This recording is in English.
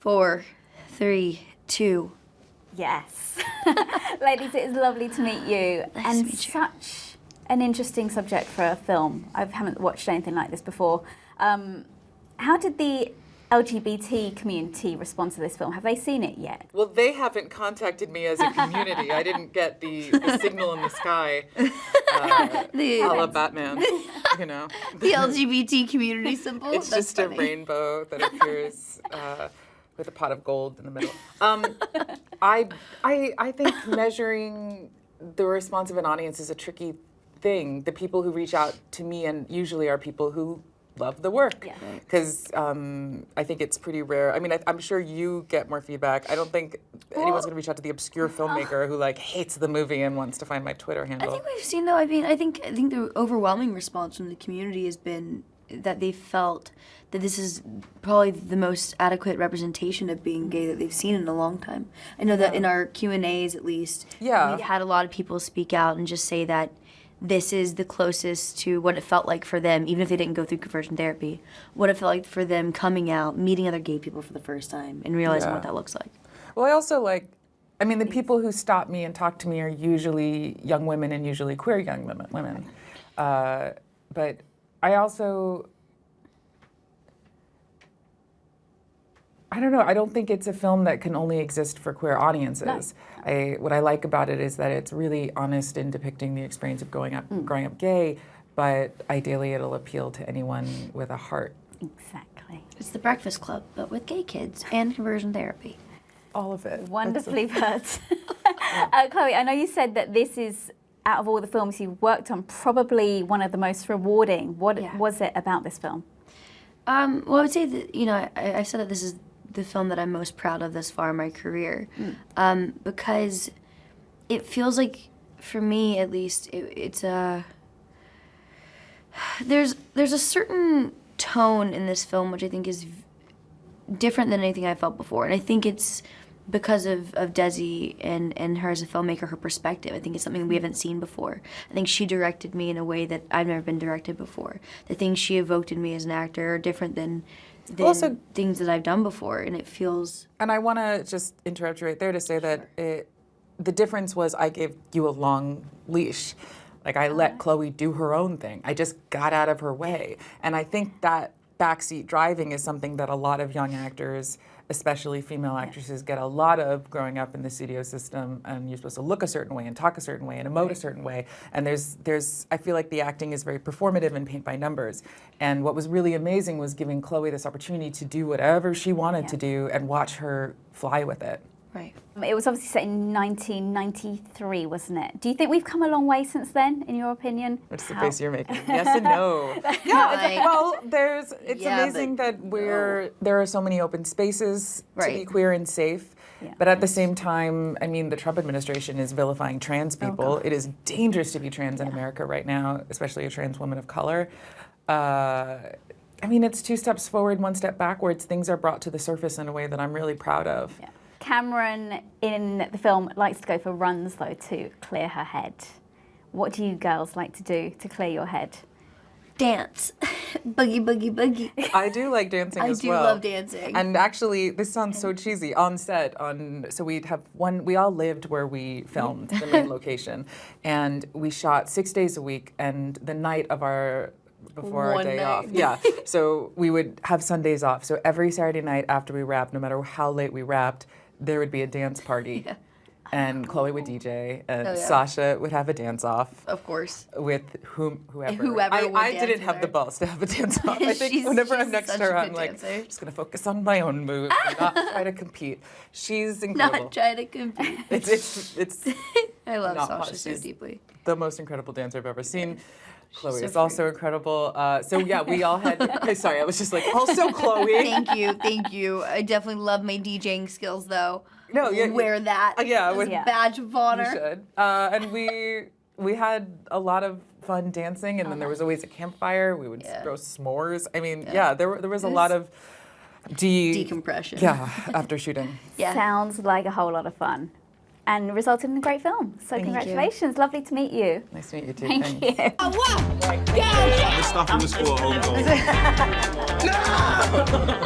4, 3, 2. Yes. Ladies, it is lovely to meet you. Nice to meet you. Such an interesting subject for a film. I haven't watched anything like this before. How did the LGBT community respond to this film? Have they seen it yet? Well, they haven't contacted me as a community. I didn't get the signal in the sky, a la Batman, you know. The LGBT community symbol? It's That's just funny. a rainbow that appears with a pot of gold in the middle. I think measuring the response of an audience is a tricky thing. The people who reach out to me and usually are people who love the work, because I think it's pretty rare. I mean, I'm sure you get more feedback. I don't think anyone's going to reach out to the obscure filmmaker who like hates the movie and wants to find my Twitter handle. I think we've seen though. I mean, I think the overwhelming response from the community has been that they felt that this is probably the most adequate representation of being gay that they've seen in a long time. I know that in our Q&As at least, we've had a lot of people speak out and just say that this is the closest to what it felt like for them, even if they didn't go through conversion therapy, what it felt like for them coming out, meeting other gay people for the first time, and realizing what that looks like. Well, I also I mean, the people who stop me and talk to me are usually young women and usually queer young women. But I also, I don't know, I don't think it's a film that can only exist for queer audiences. No. What I like about it is that it's really honest in depicting the experience of growing up gay, but ideally it'll appeal to anyone with a heart. Exactly. It's the Breakfast Club, but with gay kids and conversion therapy. All of it. Wonderfully put. Chloe, I know you said that this is, out of all the films you've worked on, probably one of the most rewarding. What was it about this film? Well, I would say that, you know, I said that this is the film that I'm most proud of thus far in my career, because it feels like, for me at least, it's a, there's a certain tone in this film which I think is different than anything I felt before, and I think it's because of Desi and her as a filmmaker, her perspective. I think it's something we haven't seen before. I think she directed me in a way that I've never been directed before. The things she evoked in me as an actor are different than also things that I've done before, and it feels... And I want to just interrupt you right there to say that the difference was I gave you a long leash. Like, I let Chloe do her own thing. I just got out of her way. And I think that backseat driving is something that a lot of young actors, especially female actresses, get a lot of growing up in the studio system, and you're supposed to look a certain way and talk a certain way and emote a certain way. And I feel like the acting is very performative and paint by numbers. And what was really amazing was giving Chloe this opportunity to do whatever she wanted to do and watch her fly with it. Right. It was obviously set in 1993, wasn't it? Do you think we've come a long way since then, in your opinion? What's the face you're making? Yes and no. Well, it's amazing that there are so many open spaces to be queer and safe. Yeah. But at the same time, I mean, the Trump administration is vilifying trans people. It is dangerous to be trans in America right now, especially a trans woman of color. I mean, it's 2 steps forward, 1 step backwards. Things are brought to the surface in a way that I'm really proud of. Yeah. Cameron in the film likes to go for runs, though, to clear her head. What do you girls like to do to clear your head? Dance. Boogie, boogie, boogie. I do like dancing as well. I do love dancing. And actually, this sounds so cheesy, on set, so we all lived where we filmed, the main location. And we shot 6 days a week, and the night of before our day off. Yeah, so we would have Sundays off. So every Saturday night after we wrapped, no matter how late we wrapped, there would be a dance party. And Chloe would DJ, and Sasha would have a dance off. Of course. With whoever. I didn't have the balls to have a dance off. I think whenever I'm next to her, I'm like, just going to focus on my own moves and not try to compete. She's incredible. Not try to compete. It's I love Sasha so deeply. The most incredible dancer I've ever seen. Chloe is also incredible. So yeah, we all had, sorry, I was just like, also Chloe. Thank you. I definitely love my DJing skills though. No, yeah. Wear that as a badge of honor. You should. And we had a lot of fun dancing, and then there was always a campfire. We would throw s'mores. I mean, there was a lot of decompression. Yeah, after shooting. Yeah. Sounds like a whole lot of fun. And resulted in a great film. So congratulations. Lovely to meet you. Nice to meet you too. Thank you. We're stopping the score. Hold on. No!